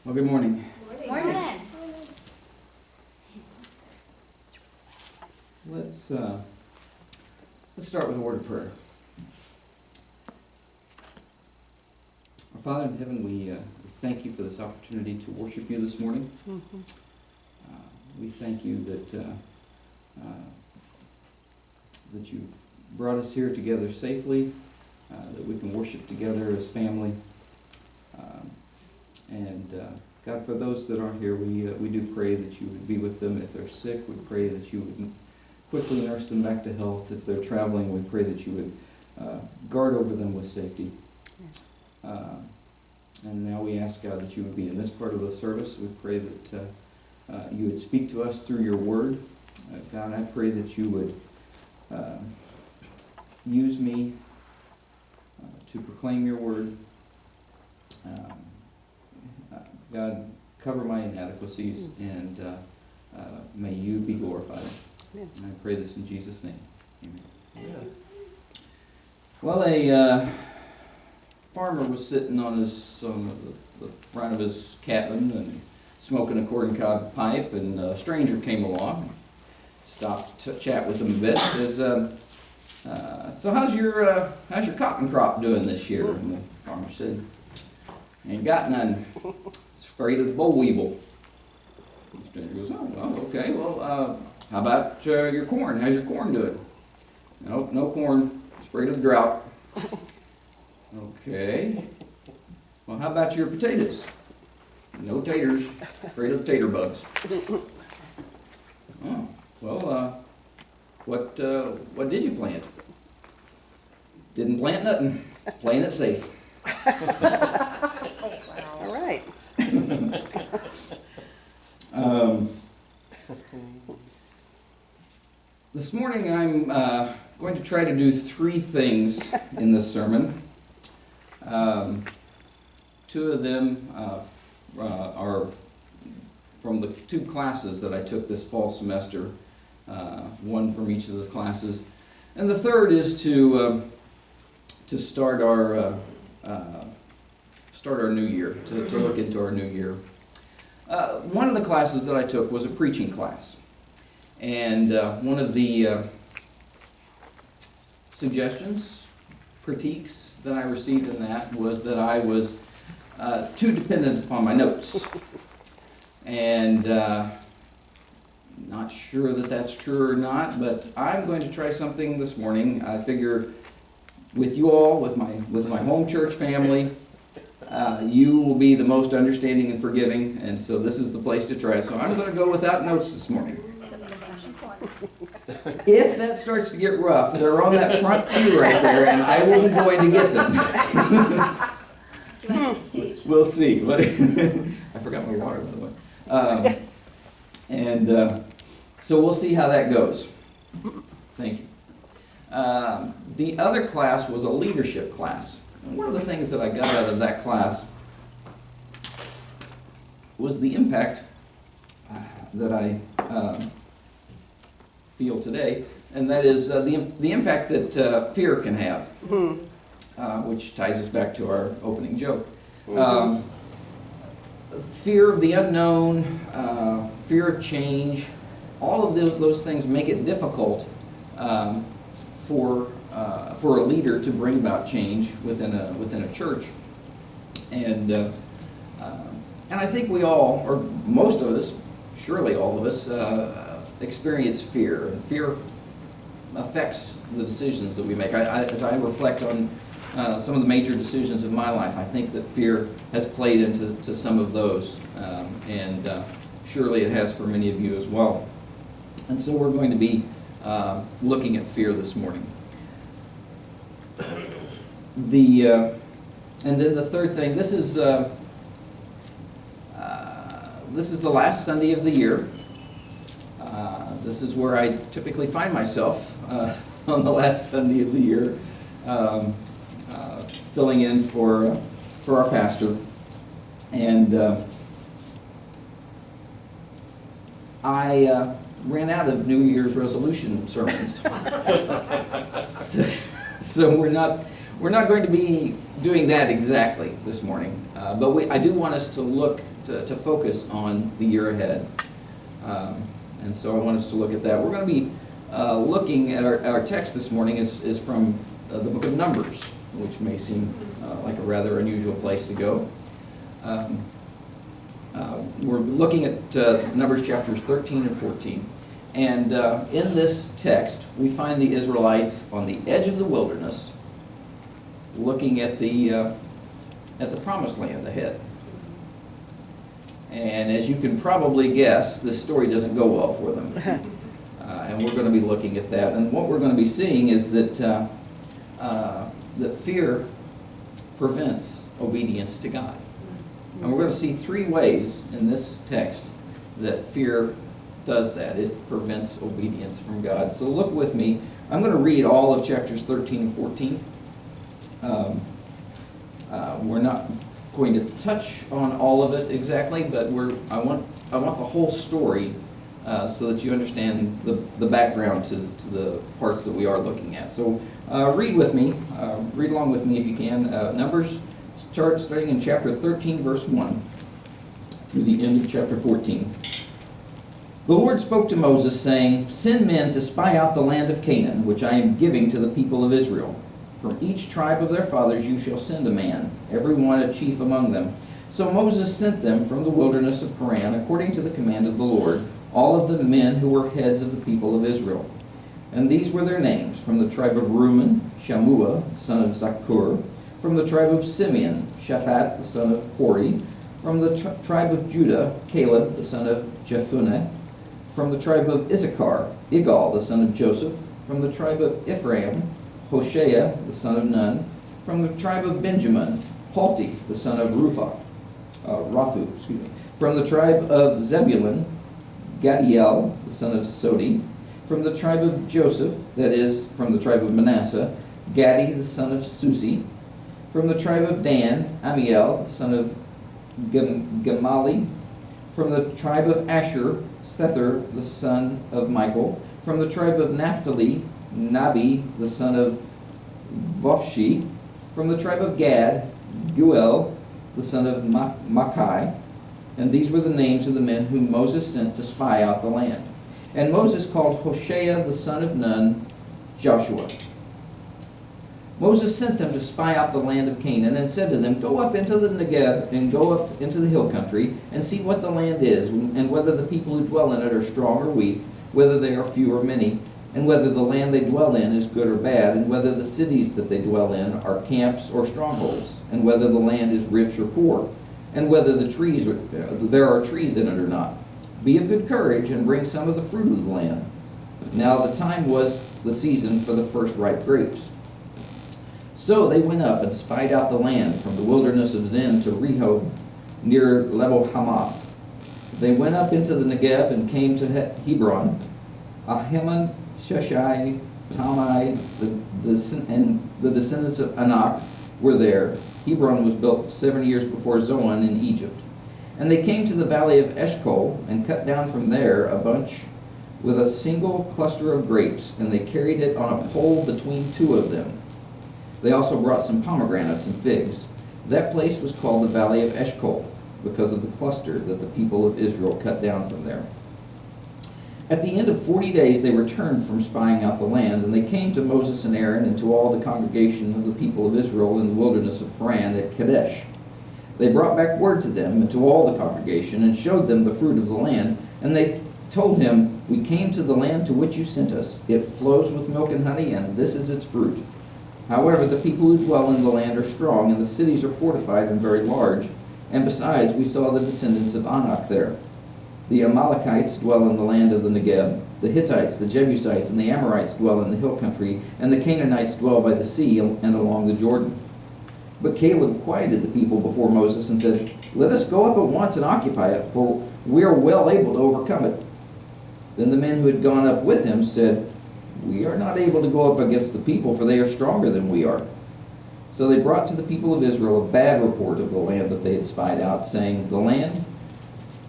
Well, good morning. Morning. Let's start with a word of prayer. Our Father in heaven, we thank you for this opportunity to worship you this morning. We thank you that you've brought us here together safely, that we can worship together as family. God, for those that aren't here, we do pray that you would be with them. If they're sick, we pray that you would quickly nurse them back to health. If they're traveling, we pray that you would guard over them with safety. And now we ask, God, that you would be in this part of the service. We pray that you would speak to us through your word. God, I pray that you would use me to proclaim your word. God, cover my inadequacies, and may you be glorified. Yeah. And I pray this in Jesus' name. Amen. Amen. Well, a farmer was sitting on the front of his cabin and smoking a corncob pipe, and a stranger came along, stopped to chat with him a bit. Says, "So how's your cotton crop doing this year?" And the farmer said, "Ain't got none. It's afraid of the boll weevil." The stranger goes, "Oh, well, okay. Well, how about your corn? How's your corn doing?" "Nope, no corn. It's afraid of the drought." "Okay. Well, how about your potatoes?" "No taters. Afraid of the tater bugs." "Oh, well, what did you plant?" "Didn't plant nothing. Playing it safe." All right. This morning I'm going to try to do three things in this sermon. Two of them are from the two classes that I took this fall semester, one from each of the classes. And the third is to start our new year, to look into our new year. One of the classes that I took was a preaching class. And one of the suggestions, critiques that I received in that was that I was too dependent upon my notes. And not sure that that's true or not, but I'm going to try something this morning. I figure with you all, with my home church family, you will be the most understanding and forgiving, and so this is the place to try. So I'm going to go without notes this morning. If that starts to get rough, they're on that front pew right there, and I will be going to get them. Do I have a stage? We'll see. I forgot my water, by the way. So we'll see how that goes. Thank you. The other class was a leadership class. And one of the things that I got out of that class was the impact that I feel today, and that is the impact that fear can have, which ties us back to our opening joke. Fear of the unknown, fear of change, all of those things make it difficult for a leader to bring about change within a church. And I think we all, or most of us, surely all of us, experience fear. And fear affects the decisions that we make. As I reflect on some of the major decisions of my life, I think that fear has played into some of those, and surely it has for many of you as well. And so we're going to be looking at fear this morning. And then the third thing, this is the last Sunday of the year. This is where I typically find myself on the last Sunday of the year, filling in for our pastor. And I ran out of New Year's resolution sermons. So we're not going to be doing that exactly this morning. But I do want us to look to focus on the year ahead. And so I want us to look at that. We're going to be looking at our text this morning is from the book of Numbers, which may seem like a rather unusual place to go. We're looking at Numbers chapters 13 and 14. And in this text, we find the Israelites on the edge of the wilderness, looking at the promised land ahead. And as you can probably guess, this story doesn't go well for them. And we're going to be looking at that. And what we're going to be seeing is that fear prevents obedience to God. And we're going to see three ways in this text that fear does that. It prevents obedience from God. So look with me. I'm going to read all of chapters 13 and 14. We're not going to touch on all of it exactly, but I want the whole story so that you understand the background to the parts that we are looking at. So read with me. Read along with me if you can. Numbers starting in chapter 13, verse 1 through the end of chapter 14. The Lord spoke to Moses, saying, "Send men to spy out the land of Canaan, which I am giving to the people of Israel. From each tribe of their fathers you shall send a man, every one a chief among them." So Moses sent them from the wilderness of Paran, according to the command of the Lord, all of the men who were heads of the people of Israel. And these were their names: from the tribe of Reuben, Shammua, the son of Zakkur; from the tribe of Simeon, Shaphat, the son of Hori; from the tribe of Judah, Caleb, the son of Jephunneh; from the tribe of Issachar, Igal, the son of Joseph; from the tribe of Ephraim, Hoshea, the son of Nun; from the tribe of Benjamin, Palti, the son of Raphu; from the tribe of Zebulun, Gadiel, the son of Sodi; from the tribe of Joseph, that is, from the tribe of Manasseh, Gadi, the son of Susi; from the tribe of Dan, Amiel, the son of Gamali; from the tribe of Asher, Sether, the son of Michael; from the tribe of Naphtali, Nabi, the son of Vophshi; from the tribe of Gad, Guel, the son of Makai. And these were the names of the men whom Moses sent to spy out the land. And Moses called Hoshea, the son of Nun, Joshua. Moses sent them to spy out the land of Canaan, and said to them, "Go up into the Negeb, and go up into the hill country, and see what the land is, and whether the people who dwell in it are strong or weak, whether they are few or many, and whether the land they dwell in is good or bad, and whether the cities that they dwell in are camps or strongholds, and whether the land is rich or poor, and whether there are trees in it or not. Be of good courage, and bring some of the fruit of the land." Now the time was the season for the first ripe grapes. So they went up and spied out the land from the wilderness of Zin to Rehob, near Lebo Hamath. They went up into the Negeb and came to Hebron. Ahiman, Sheshai, Talmai, and the descendants of Anak were there. Hebron was built 7 years before Zoan in Egypt. And they came to the valley of Eshcol and cut down from there a bunch with a single cluster of grapes, and they carried it on a pole between two of them. They also brought some pomegranates and figs. That place was called the Valley of Eshcol, because of the cluster that the people of Israel cut down from there. At the end of 40 days they returned from spying out the land, and they came to Moses and Aaron and to all the congregation of the people of Israel in the wilderness of Paran at Kadesh. They brought back word to them and to all the congregation, and showed them the fruit of the land. And they told him, "We came to the land to which you sent us. It flows with milk and honey, and this is its fruit. However, the people who dwell in the land are strong, and the cities are fortified and very large. And besides, we saw the descendants of Anak there. The Amalekites dwell in the land of the Negeb. The Hittites, the Jebusites, and the Amorites dwell in the hill country, and the Canaanites dwell by the sea and along the Jordan." But Caleb quieted the people before Moses and said, "Let us go up at once and occupy it, for we are well able to overcome it." Then the men who had gone up with him said, "We are not able to go up against the people, for they are stronger than we are." So they brought to the people of Israel a bad report of the land that they had spied out, saying, "The land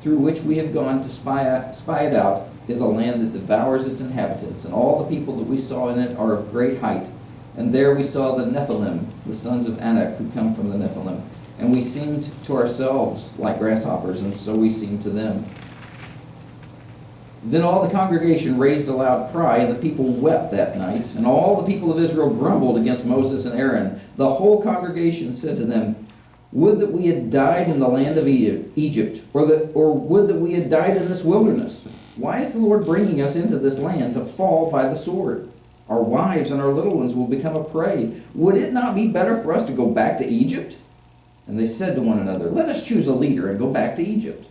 through which we have gone to spy it out is a land that devours its inhabitants, and all the people that we saw in it are of great height. And there we saw the Nephilim, the sons of Anak, who come from the Nephilim. and we seemed to ourselves like grasshoppers, and so we seemed to them. Then all the congregation raised a loud cry, and the people wept that night. And all the people of Israel grumbled against Moses and Aaron. The whole congregation said to them, "Would that we had died in the land of Egypt, or would that we had died in this wilderness. Why is the Lord bringing us into this land to fall by the sword? Our wives and our little ones will become a prey. Would it not be better for us to go back to Egypt?" And they said to one another, "Let us choose a leader and go back to Egypt."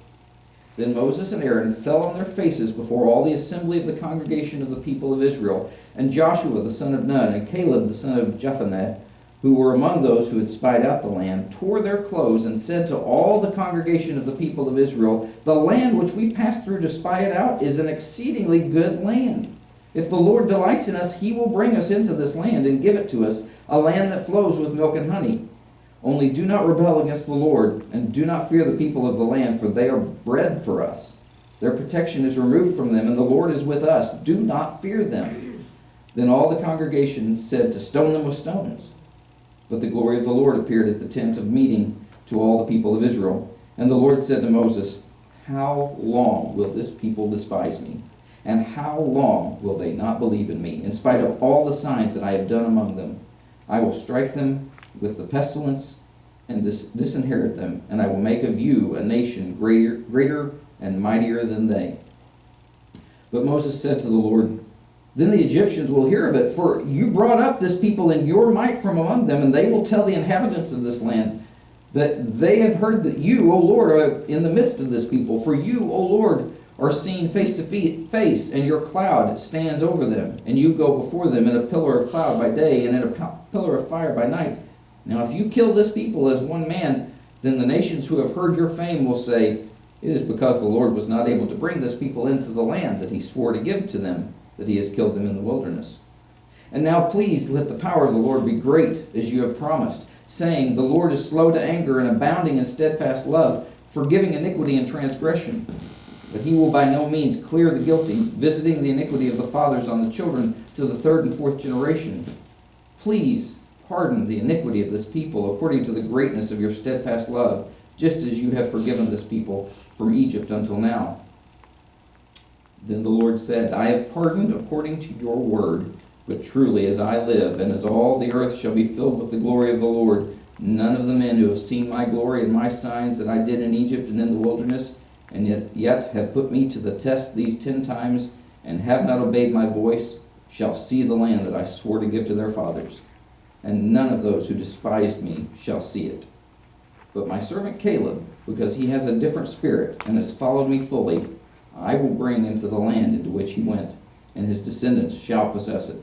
Then Moses and Aaron fell on their faces before all the assembly of the congregation of the people of Israel. And Joshua the son of Nun and Caleb the son of Jephunneh, who were among those who had spied out the land, tore their clothes and said to all the congregation of the people of Israel, "The land which we passed through to spy it out is an exceedingly good land. If the Lord delights in us, he will bring us into this land and give it to us, a land that flows with milk and honey. Only do not rebel against the Lord, and do not fear the people of the land, for they are bread for us. Their protection is removed from them, and the Lord is with us. Do not fear them." Then all the congregation said to stone them with stones. But the glory of the Lord appeared at the tent of meeting to all the people of Israel. And the Lord said to Moses, "How long will this people despise me? And how long will they not believe in me, in spite of all the signs that I have done among them? I will strike them with the pestilence and disinherit them, and I will make of you a nation greater and mightier than they." But Moses said to the Lord, "Then the Egyptians will hear of it, for you brought up this people in your might from among them, and they will tell the inhabitants of this land that they have heard that you, O Lord, are in the midst of this people. For you, O Lord, are seen face to face, and your cloud stands over them, and you go before them in a pillar of cloud by day and in a pillar of fire by night. Now if you kill this people as one man, then the nations who have heard your fame will say, 'It is because the Lord was not able to bring this people into the land that he swore to give to them, that he has killed them in the wilderness. And now please let the power of the Lord be great, as you have promised, saying, the Lord is slow to anger and abounding in steadfast love, forgiving iniquity and transgression. But he will by no means clear the guilty, visiting the iniquity of the fathers on the children to the third and fourth generation. Please pardon the iniquity of this people according to the greatness of your steadfast love, just as you have forgiven this people from Egypt until now.' Then the Lord said, 'I have pardoned according to your word, but truly as I live, and as all the earth shall be filled with the glory of the Lord, none of the men who have seen my glory and my signs that I did in Egypt and in the wilderness, and yet have put me to the test these 10 times, and have not obeyed my voice, shall see the land that I swore to give to their fathers. And none of those who despised me shall see it. But my servant Caleb, because he has a different spirit and has followed me fully, I will bring into the land into which he went, and his descendants shall possess it.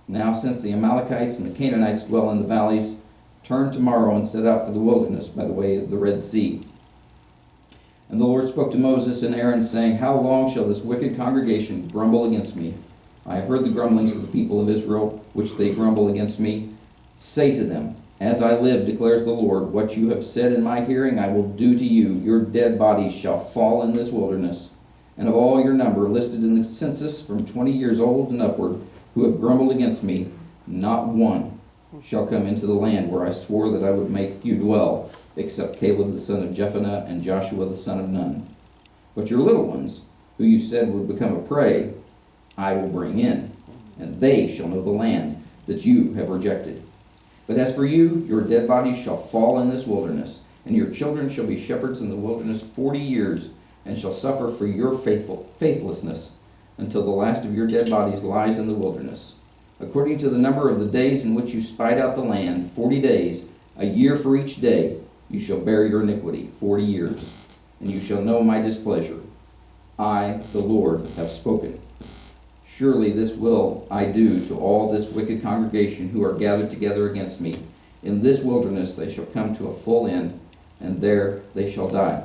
Now since the Amalekites and the Canaanites dwell in the valleys, turn tomorrow and set out for the wilderness by the way of the Red Sea.' And the Lord spoke to Moses and Aaron, saying, 'How long shall this wicked congregation grumble against me? I have heard the grumblings of the people of Israel, which they grumble against me. Say to them, as I live, declares the Lord, what you have said in my hearing I will do to you. Your dead bodies shall fall in this wilderness. And of all your number listed in the census from 20 years old and upward, who have grumbled against me, not one shall come into the land where I swore that I would make you dwell, except Caleb the son of Jephunneh and Joshua the son of Nun. But your little ones, who you said would become a prey, I will bring in, and they shall know the land that you have rejected. But as for you, your dead bodies shall fall in this wilderness, and your children shall be shepherds in the wilderness 40 years, and shall suffer for your faithlessness, until the last of your dead bodies lies in the wilderness. According to the number of the days in which you spied out the land, 40 days, a year for each day, you shall bear your iniquity 40 years, and you shall know my displeasure. I, the Lord, have spoken. Surely this will I do to all this wicked congregation who are gathered together against me. In this wilderness they shall come to a full end, and there they shall die.'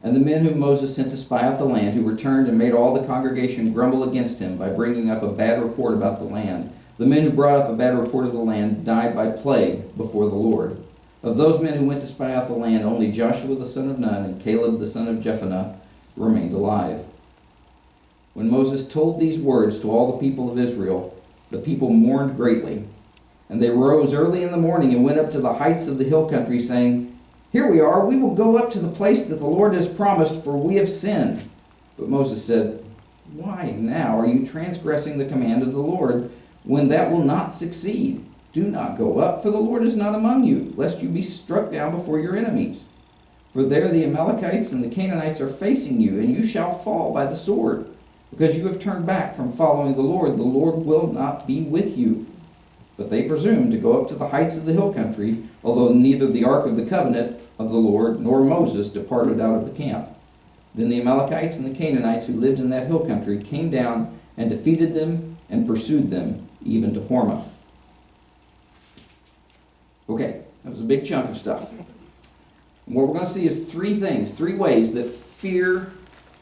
And the men whom Moses sent to spy out the land, who returned and made all the congregation grumble against him by bringing up a bad report about the land, the men who brought up a bad report of the land died by plague before the Lord. Of those men who went to spy out the land, only Joshua the son of Nun and Caleb the son of Jephunneh remained alive. When Moses told these words to all the people of Israel, the people mourned greatly. And they rose early in the morning and went up to the heights of the hill country, saying, "Here we are, we will go up to the place that the Lord has promised, for we have sinned." But Moses said, "Why now are you transgressing the command of the Lord, when that will not succeed? Do not go up, for the Lord is not among you, lest you be struck down before your enemies. For there the Amalekites and the Canaanites are facing you, and you shall fall by the sword. Because you have turned back from following the Lord will not be with you." But they presumed to go up to the heights of the hill country, although neither the ark of the covenant of the Lord nor Moses departed out of the camp. Then the Amalekites and the Canaanites who lived in that hill country came down and defeated them and pursued them, even to Hormah. Okay, that was a big chunk of stuff. And what we're going to see is three ways that fear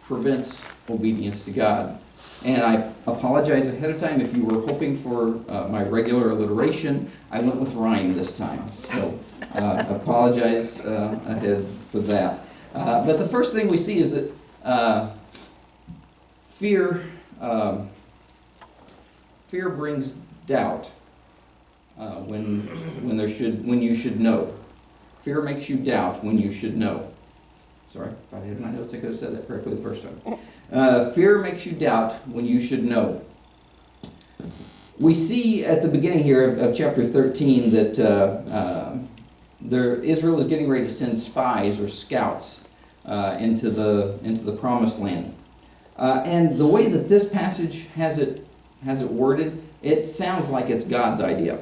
prevents obedience to God. And I apologize ahead of time if you were hoping for my regular alliteration. I went with rhyme this time, so apologize ahead for that. But the first thing we see is that fear brings doubt when you should know. Fear makes you doubt when you should know. Sorry, if I had my notes, I could have said that correctly the first time. Fear makes you doubt when you should know. We see at the beginning here of chapter 13 that Israel is getting ready to send spies or scouts into the promised land. And the way that this passage has it worded, it sounds like it's God's idea.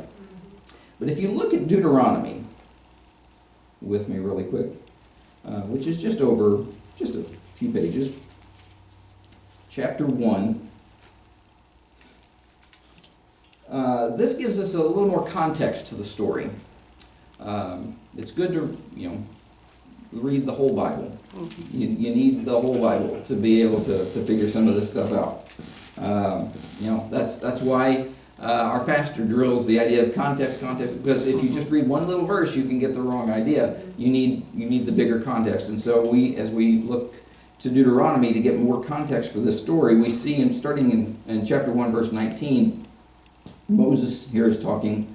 But if you look at Deuteronomy with me really quick, which is just a few pages, chapter 1. This gives us a little more context to the story. It's good to read the whole Bible. You need the whole Bible to be able to figure some of this stuff out. That's why our pastor drills the idea of context, because if you just read one little verse, you can get the wrong idea. You need the bigger context. And so as we look to Deuteronomy to get more context for this story, we see him starting in chapter 1, verse 19. Moses here is talking.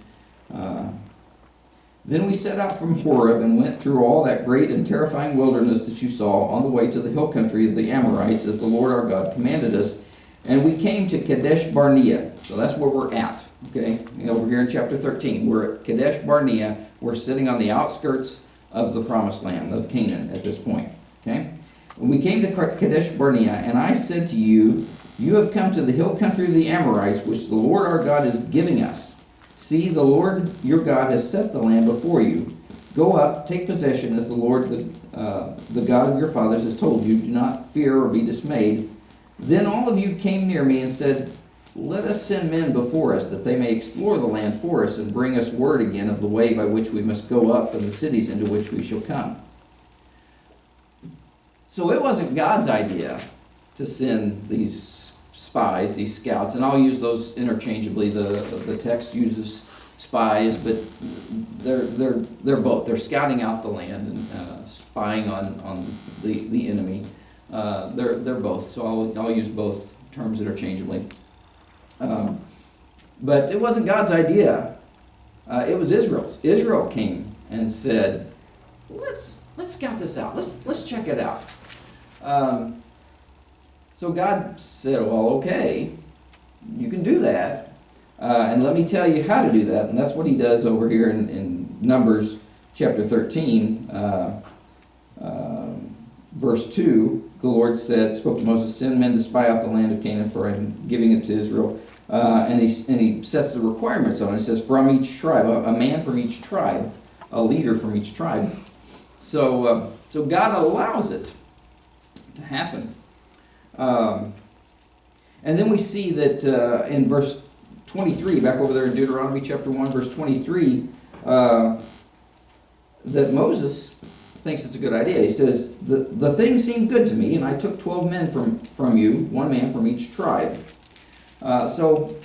Then we set out from Horeb and went through all that great and terrifying wilderness that you saw on the way to the hill country of the Amorites, as the Lord our God commanded us. And we came to Kadesh Barnea. So that's where we're at. Okay, over here in chapter 13, we're at Kadesh Barnea. We're sitting on the outskirts of the promised land of Canaan at this point. Okay, when we came to Kadesh Barnea, and I said to you, "You have come to the hill country of the Amorites, which the Lord our God is giving us. See, the Lord your God has set the land before you. Go up, take possession, as the Lord, the God of your fathers, has told you. Do not fear or be dismayed." Then all of you came near me and said, "Let us send men before us, that they may explore the land for us and bring us word again of the way by which we must go up and the cities into which we shall come." So it wasn't God's idea to send these spies, these scouts, and I'll use those interchangeably. The text uses spies, but they're both. They're scouting out the land and spying on the enemy. They're both. So I'll use both terms interchangeably. But it wasn't God's idea. It was Israel's. Israel came and said, "Let's scout this out. Let's check it out." So God said, "Well, okay, you can do that, and let me tell you how to do that." And that's what He does over here in Numbers chapter 13, verse 2. The Lord spoke to Moses, "Send men to spy out the land of Canaan, for I am giving it to Israel." And he sets the requirements on it. He says, from each tribe, a man from each tribe, a leader from each tribe. So God allows it to happen. And then we see that in verse 23, back over there in Deuteronomy chapter 1, verse 23, that Moses thinks it's a good idea. He says, the thing seemed good to me, and I took 12 men from you, one man from each tribe. So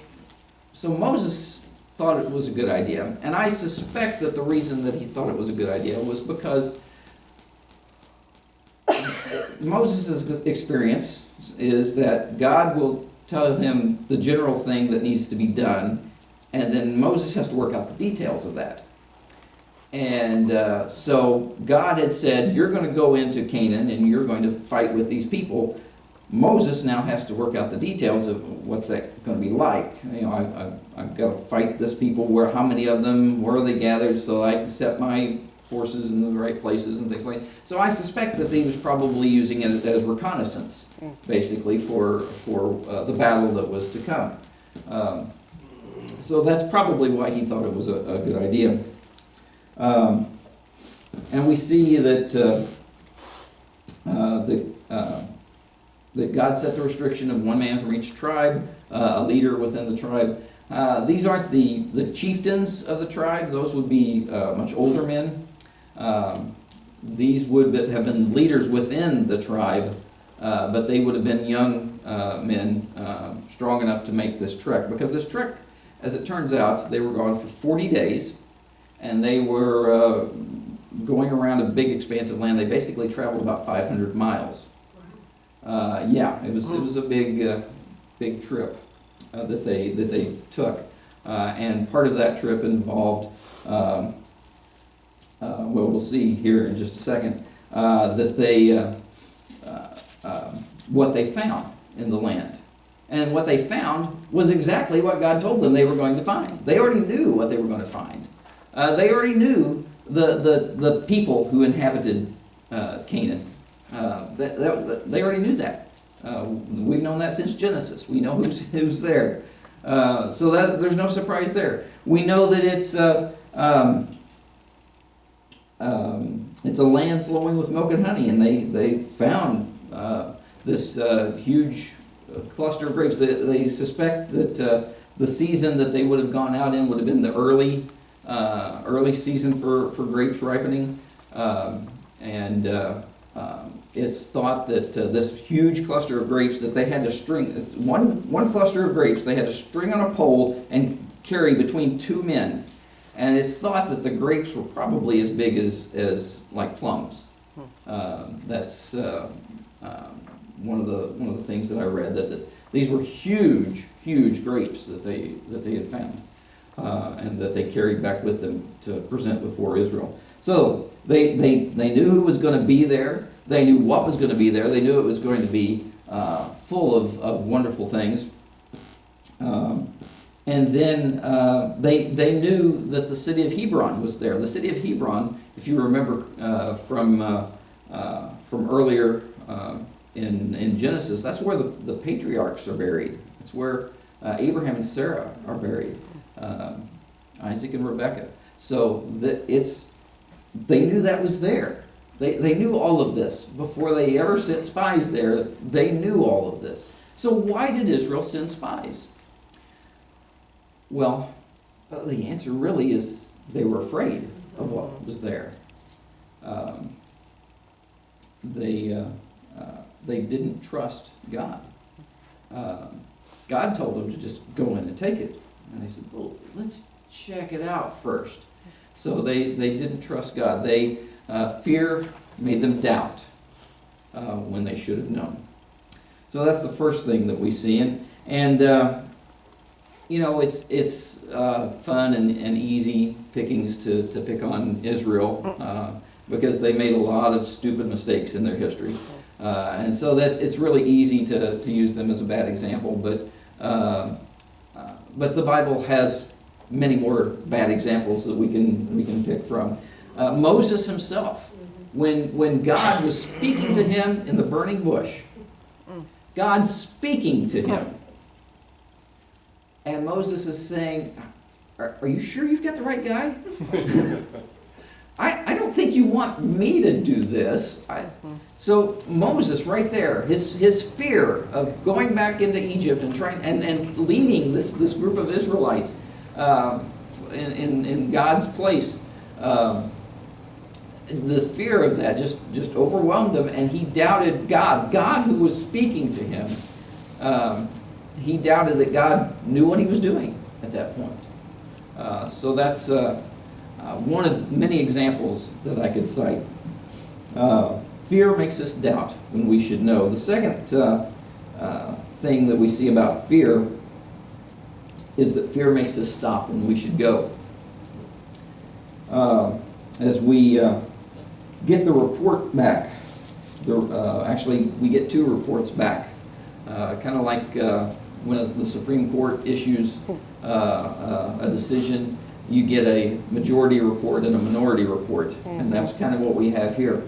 Moses thought it was a good idea, and I suspect that the reason that he thought it was a good idea was because Moses' experience is that God will tell him the general thing that needs to be done, And then Moses has to work out the details of that. And so God had said, you're going to go into Canaan and you're going to fight with these people. Moses now has to work out the details of what's that going to be like. You know, I've got to fight this people. How many of them? Where are they gathered? So I can set my forces in the right places and things like that. So I suspect that he was probably using it as reconnaissance, basically, for the battle that was to come. So that's probably why he thought it was a good idea. And we see that that God set the restriction of one man from each tribe, a leader within the tribe. These aren't the chieftains of the tribe. Those would be much older men. These would have been leaders within the tribe, but they would have been young men, strong enough to make this trek. Because this trek, as it turns out, they were gone for 40 days, and they were going around a big expanse of land. They basically traveled about 500 miles. Yeah, it was a big trip that they took, and part of that trip involved, well, we'll see here in just a second, that they what they found in the land, and what they found was exactly what God told them they were going to find. They already knew what they were going to find. They already knew the people who inhabited Canaan. They already knew that. We've known that since Genesis. We know who's there. So there's no surprise there. We know that it's a land flowing with milk and honey, and they found this huge cluster of grapes. They suspect that the season that they would have gone out in would have been the early season for grapes ripening, it's thought that this huge cluster of grapes that they had to string, one cluster of grapes they had to string on a pole and carry between two men. And it's thought that the grapes were probably as big as like plums. That's one of the things that I read, that these were huge grapes that they had found, and that they carried back with them to present before Israel. So they knew who was going to be there. They knew what was going to be there. They knew it was going to be full of wonderful things. And then they knew that the city of Hebron was there. The city of Hebron, if you remember from earlier in Genesis, that's where the patriarchs are buried. That's where Abraham and Sarah are buried, Isaac and Rebekah. So they knew that was there. They knew all of this. Before they ever sent spies there, they knew all of this. So why did Israel send spies? Well, the answer really is they were afraid of what was there. They didn't trust God. God told them to just go in and take it. And they said, well, let's check it out first. So they didn't trust God. Fear made them doubt when they should have known. So that's the first thing that we see. And it's fun and easy pickings to pick on Israel because they made a lot of stupid mistakes in their history. And so it's really easy to use them as a bad example. But the Bible has many more bad examples that we can pick from. Moses himself, when God was speaking to him in the burning bush, God speaking to him, and Moses is saying, are you sure you've got the right guy? I don't think you want me to do this. So Moses, right there, his fear of going back into Egypt and trying and leading this group of Israelites in God's place, the fear of that just overwhelmed him, and he doubted God. God, who was speaking to him, he doubted that God knew what he was doing at that point. So that's one of many examples that I could cite. Fear makes us doubt when we should know. The second thing that we see about fear is that fear makes us stop when we should go. As we get the report back, actually we get 2 reports back, kind of like when the Supreme Court issues a decision, you get a majority report and a minority report, and that's kind of what we have here.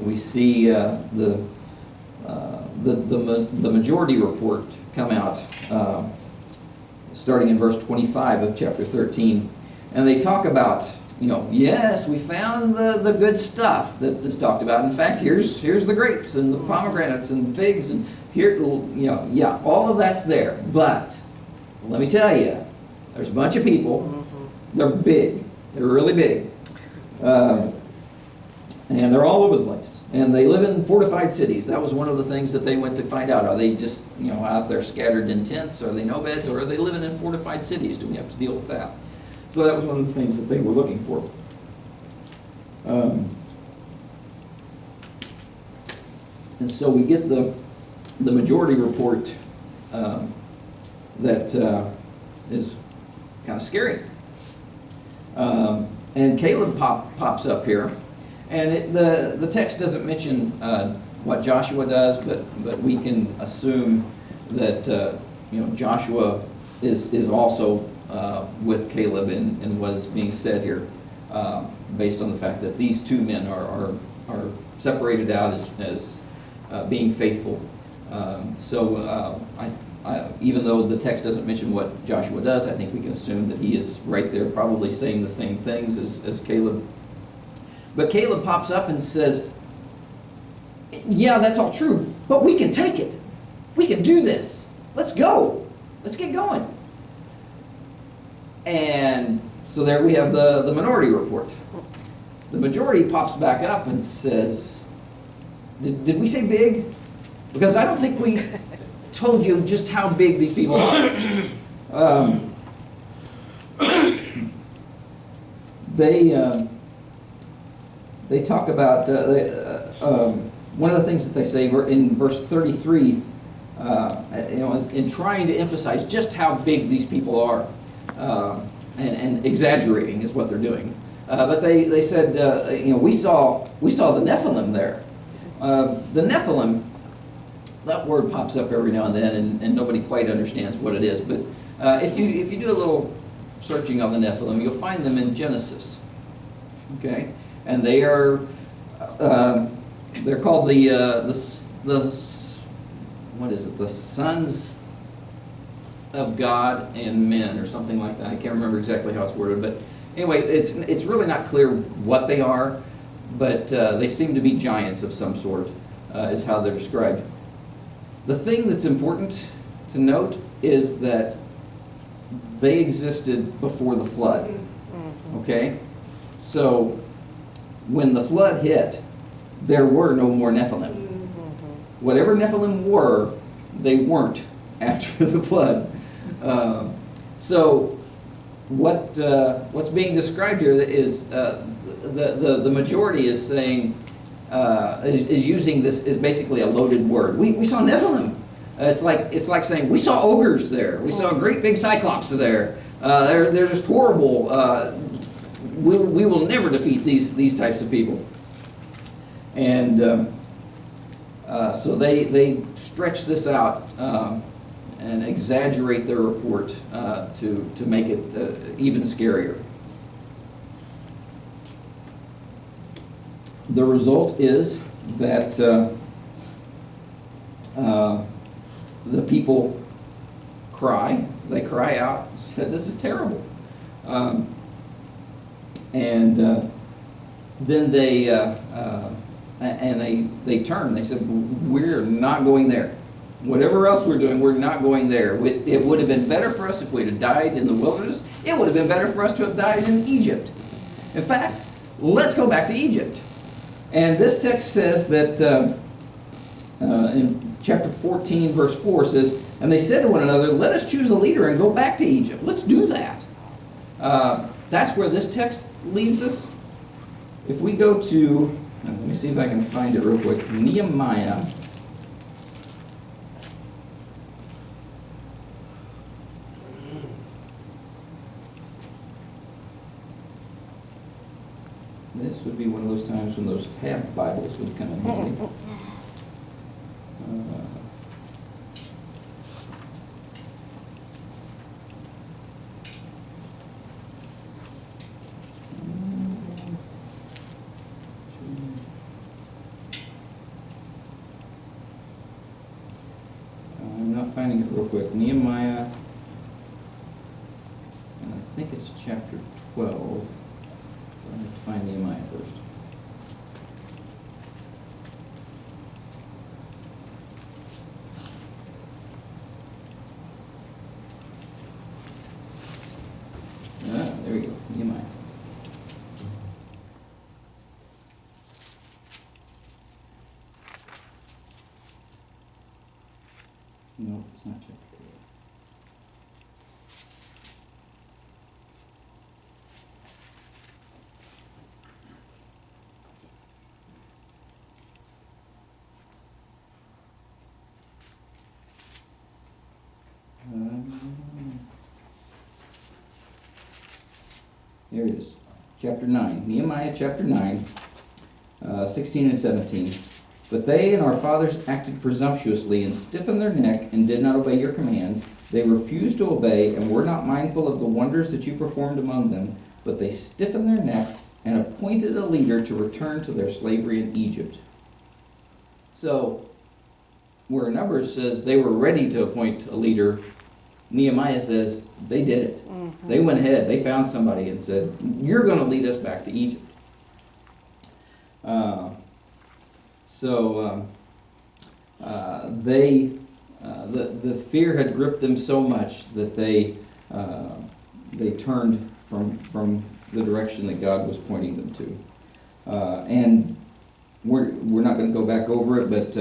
We see the majority report come out starting in verse 25 of chapter 13, and they talk about, yes, we found the good stuff that is talked about. In fact, here's the grapes and the pomegranates and figs, and here, yeah, all of that's there. But let me tell you, there's a bunch of people. They're big. They're really big, and they're all over the place. And they live in fortified cities. That was one of the things that they went to find out. Are they just out there scattered in tents? Are they no-beds? Or are they living in fortified cities? Do we have to deal with that? So that was one of the things that they were looking for. And so we get the majority report that is kind of scary. And Caleb pops up here. And the text doesn't mention what Joshua does, but we can assume that Joshua is also with Caleb in what is being said here, based on the fact that these 2 men are separated out as being faithful. So even though the text doesn't mention what Joshua does, I think we can assume that he is right there, probably saying the same things as Caleb. But Caleb pops up and says, yeah, that's all true, but we can take it. We can do this. Let's go. Let's get going. And so there we have the minority report. The majority pops back up and says, did we say big? Because I don't think we told you just how big these people are. They talk about, one of the things that they say in verse 33, is in trying to emphasize just how big these people are, and exaggerating is what they're doing. But they said, we saw the Nephilim there. The Nephilim, that word pops up every now and then, and nobody quite understands what it is. But if you do a little searching on the Nephilim, you'll find them in Genesis. Okay, and they are they're called the what is it? The sons of God and men, or something like that. I can't remember exactly how it's worded, but anyway, it's really not clear what they are, but they seem to be giants of some sort, is how they're described. The thing that's important to note is that they existed before the flood. Okay? So when the flood hit, there were no more Nephilim. Whatever Nephilim were, they weren't after the flood. So what's being described here is the majority is saying, is using this, is basically a loaded word. We saw Nephilim. It's like saying we saw ogres there. We saw great big cyclops there. They're just horrible. We will never defeat these types of people. And so they stretch this out and exaggerate their report to make it even scarier. The result is that the people cry. They cry out, said, "This is terrible." And then they turn. They said, "We're not going there. Whatever else we're doing, we're not going there. It would have been better for us if we'd have died in the wilderness. It would have been better for us to have died in Egypt. In fact, let's go back to Egypt." And this text says that in chapter 14, verse 4 says, "And they said to one another, 'Let us choose a leader and go back to Egypt.'" Let's do that. That's where this text leaves us. If we go to, let me see if I can find it real quick, would be one of those times when those tab Bibles would come in handy. I'm not finding it real quick. Nehemiah, and I think it's chapter 12. I have to find Nehemiah first. Ah, there we go, Nehemiah. No, it's not chapter 12. There it is, chapter 9, Nehemiah chapter 9, 16 and 17. But they and our fathers acted presumptuously and stiffened their neck and did not obey your commands. They refused to obey and were not mindful of the wonders that you performed among them, but they stiffened their neck and appointed a leader to return to their slavery in Egypt. So, where Numbers says they were ready to appoint a leader, Nehemiah says they did it. They went ahead, they found somebody and said, you're going to lead us back to Egypt. The fear had gripped them so much that they turned from the direction that God was pointing them to. And we're not going to go back over it, but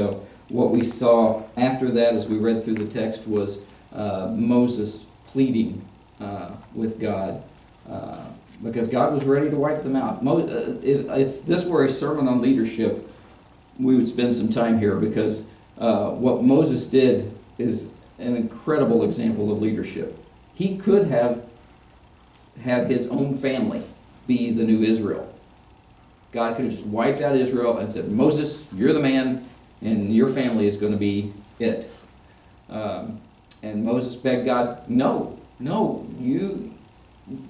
what we saw after that as we read through the text was Moses pleading with God because God was ready to wipe them out. If this were a sermon on leadership, we would spend some time here because what Moses did is an incredible example of leadership. He could have had his own family be the new Israel. God could have just wiped out Israel and said, Moses, you're the man, and your family is going to be it. And Moses begged God, no,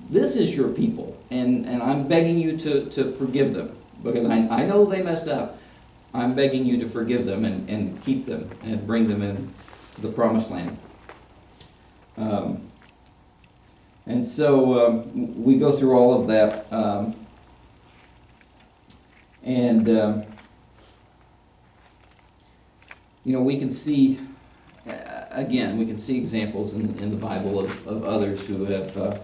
this is your people, and I'm begging you to forgive them, because I know they messed up. I'm begging you to forgive them and keep them and bring them in to the promised land. And so we go through all of that, we can see, again, we can see examples in the Bible of others who have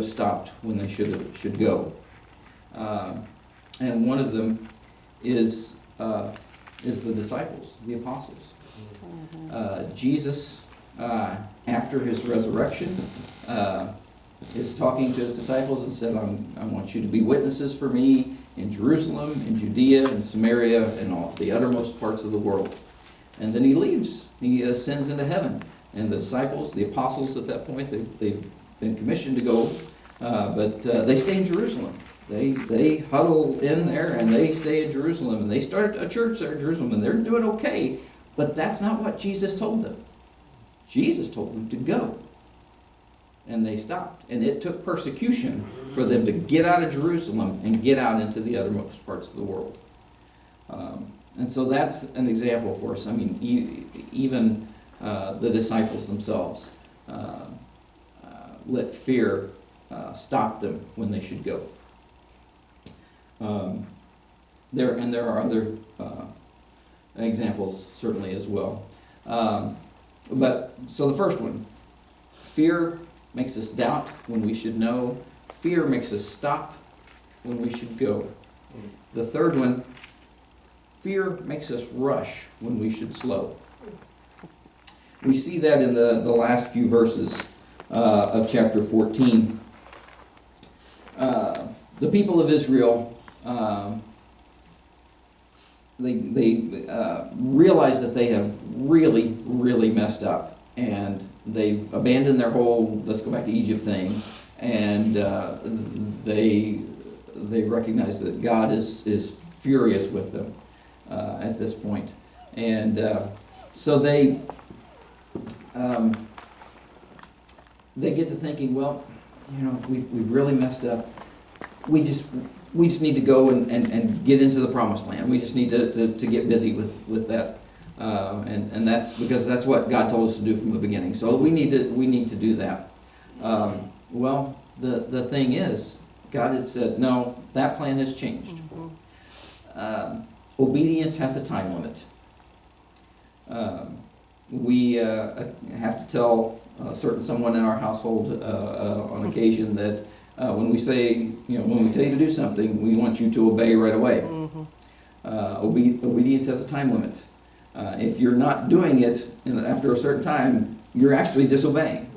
stopped when they should go. And one of them is the disciples, the apostles. Jesus, after his resurrection, is talking to his disciples and said, I want you to be witnesses for me in Jerusalem, in Judea, and Samaria, and all the uttermost parts of the world. And then he leaves. He ascends into heaven. And the disciples, the apostles at that point, they've been commissioned to go, but they stay in Jerusalem. They huddle in there and they stay in Jerusalem, and they start a church there in Jerusalem, and they're doing okay, but that's not what Jesus told them. Jesus told them to go. And they stopped. And it took persecution for them to get out of Jerusalem and get out into the othermost parts of the world. And so that's an example for us. I mean, even the disciples themselves let fear stop them when they should go. There are other examples certainly as well. But so the first one, fear makes us doubt when we should know. Fear makes us stop when we should go. The third one, fear makes us rush when we should slow. We see that in the last few verses of chapter 14. The people of Israel, they realize that they have really, really messed up. And they've abandoned their whole let's go back to Egypt thing. And they they recognize that God is furious with them at this point. And so they get to thinking, well, we've really messed up. We just need to go and get into the promised land. We just need to get busy with that. And that's because that's what God told us to do from the beginning. So we need to do that. Well, the thing is, God had said, no, that plan has changed. Obedience has a time limit. We have to tell someone in our household on occasion that when we say, when we tell you to do something, we want you to obey right away. Obedience has a time limit. If you're not doing it after a certain time, you're actually disobeying.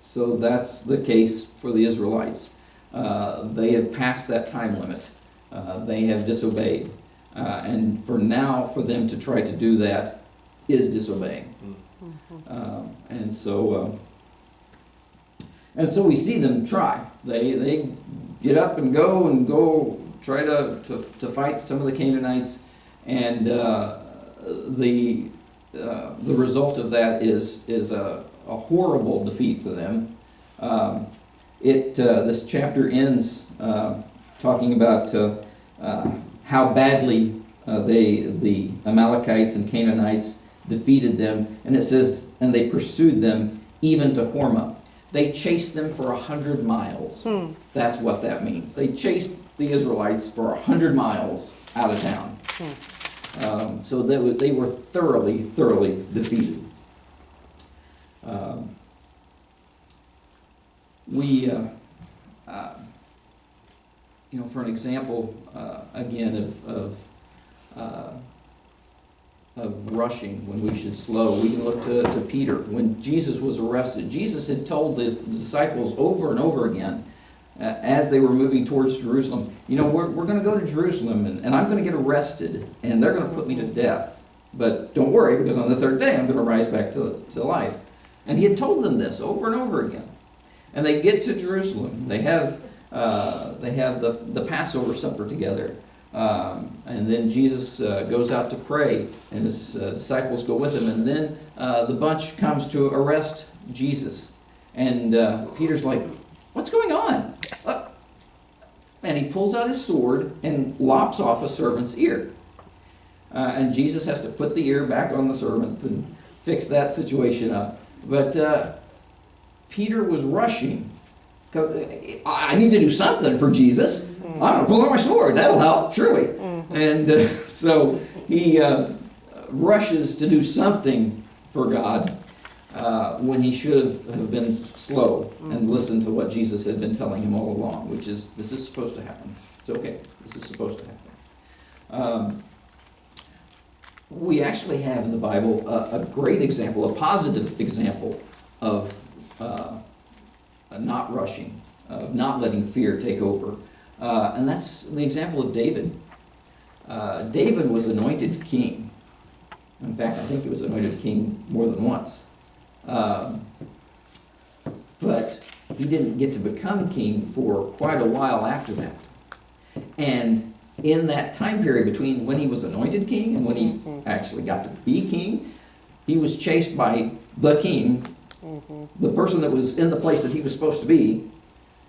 So that's the case for the Israelites. They have passed that time limit. They have disobeyed. And for them to try to do that is disobeying. And so we see them try. They get up and go try to fight some of the Canaanites, and the result of that is a horrible defeat for them. This chapter ends talking about how badly the Amalekites and Canaanites defeated them, and it says, and they pursued them even to Hormah. They chased them for 100 miles. That's what that means. They chased the Israelites for 100 miles out of town. So they were thoroughly defeated. For an example, again, of rushing when we should slow, we can look to Peter. When Jesus was arrested, Jesus had told his disciples over and over again, as they were moving towards Jerusalem, we're going to go to Jerusalem, and I'm going to get arrested, and they're going to put me to death. But don't worry, because on the third day I'm going to rise back to life. And he had told them this over and over again. And they get to Jerusalem. They have the Passover supper together. And then Jesus goes out to pray, and his disciples go with him. And then the bunch comes to arrest Jesus. And Peter's like, what's going on? And he pulls out his sword and lops off a servant's ear. And Jesus has to put the ear back on the servant and fix that situation up. But Peter was rushing, because I need to do something for Jesus. I'm going to pull out my sword. That'll help, surely. And so he rushes to do something for God when he should have been slow and listened to what Jesus had been telling him all along, which is, this is supposed to happen. It's okay. This is supposed to happen. We actually have in the Bible a great example, a positive example of not rushing, of not letting fear take over. And that's the example of David. David was anointed king. In fact, I think he was anointed king more than once. But he didn't get to become king for quite a while after that. And in that time period between when he was anointed king and when he actually got to be king, he was chased by the king, the person that was in the place that he was supposed to be.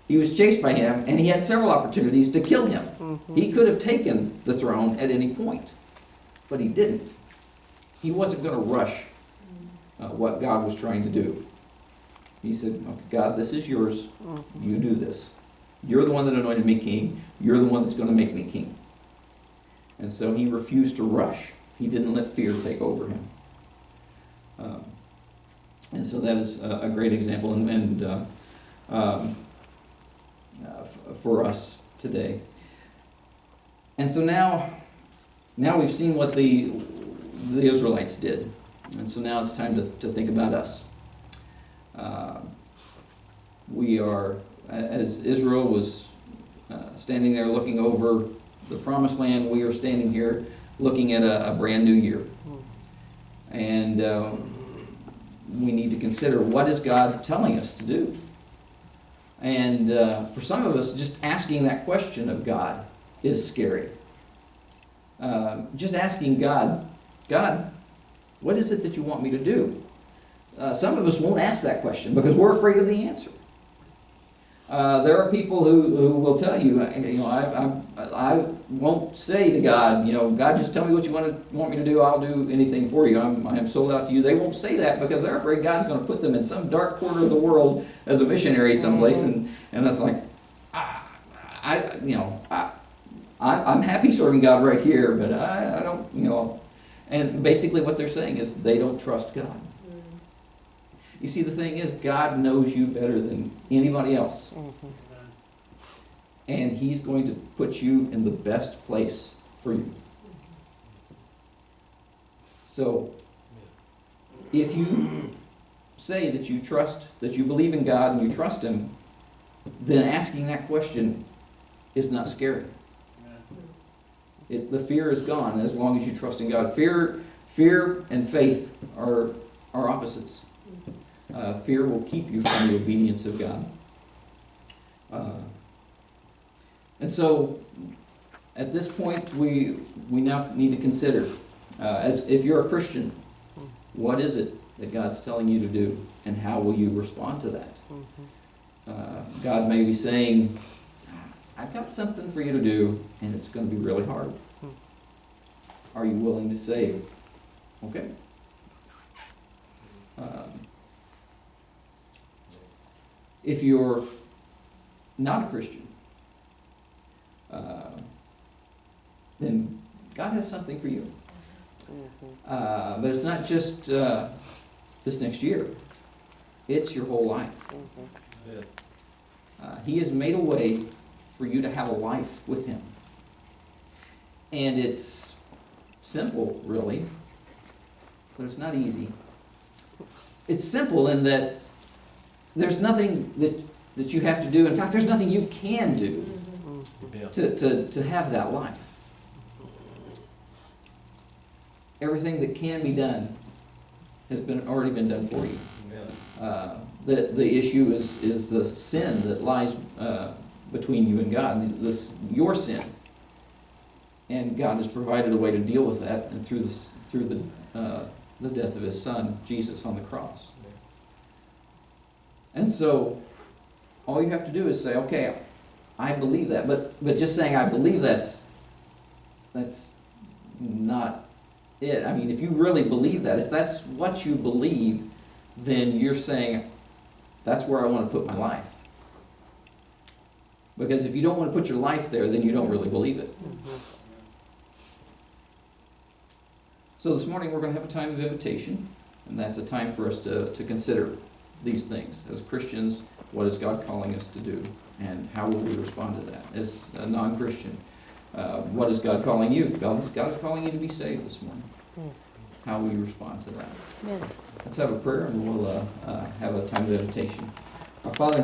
He was chased by him, and he had several opportunities to kill him. He could have taken the throne at any point, but he didn't. He wasn't going to rush what God was trying to do. He said, okay, God, this is yours. You do this. You're the one that anointed me king. You're the one that's going to make me king. And so he refused to rush. He didn't let fear take over him. And so that is a great example for us today. And so now we've seen what the Israelites did. And so now it's time to think about us. We are, as Israel was standing there looking over the promised land, we are standing here looking at a brand new year. And we need to consider, what is God telling us to do? And for some of us, just asking that question of God is scary. Just asking God, God, what is it that you want me to do? Some of us won't ask that question because we're afraid of the answer. There are people who will tell you, I won't say to God, God, just tell me what you want me to do. I'll do anything for you. I am sold out to you. They won't say that because they're afraid God's going to put them in some dark corner of the world as a missionary someplace, and it's like, I'm happy serving God right here, but I don't, And basically what they're saying is they don't trust God. You see, the thing is, God knows you better than anybody else. And He's going to put you in the best place for you. So, if you say that you trust, that you believe in God and you trust Him, then asking that question is not scary. The fear is gone as long as you trust in God. Fear and faith are opposites. Fear will keep you from the obedience of God. And so, at this point, we now need to consider, as if you're a Christian, what is it that God's telling you to do, and how will you respond to that? God may be saying, I've got something for you to do, and it's going to be really hard. Are you willing to say, okay? If you're not a Christian, then God has something for you. But it's not just this next year. It's your whole life. He has made a way for you to have a life with Him. And it's simple, really, but it's not easy. It's simple in that there's nothing that you have to do. In fact, there's nothing you can do to have that life. Everything that can be done has already been done for you. The issue is the sin that lies between you and God, your sin. And God has provided a way to deal with that, and through the death of His Son, Jesus, on the cross. And so, all you have to do is say, okay, I believe that. But just saying I believe that's not it. I mean, if you really believe that, if that's what you believe, then you're saying, that's where I want to put my life. Because if you don't want to put your life there, then you don't really believe it. So this morning we're going to have a time of invitation, and that's a time for us to consider these things. As Christians, what is God calling us to do, and how will we respond to that? As a non-Christian, what is God calling you? God is calling you to be saved this morning. How will you respond to that? Let's have a prayer, and we'll have a time of invitation. Our Father,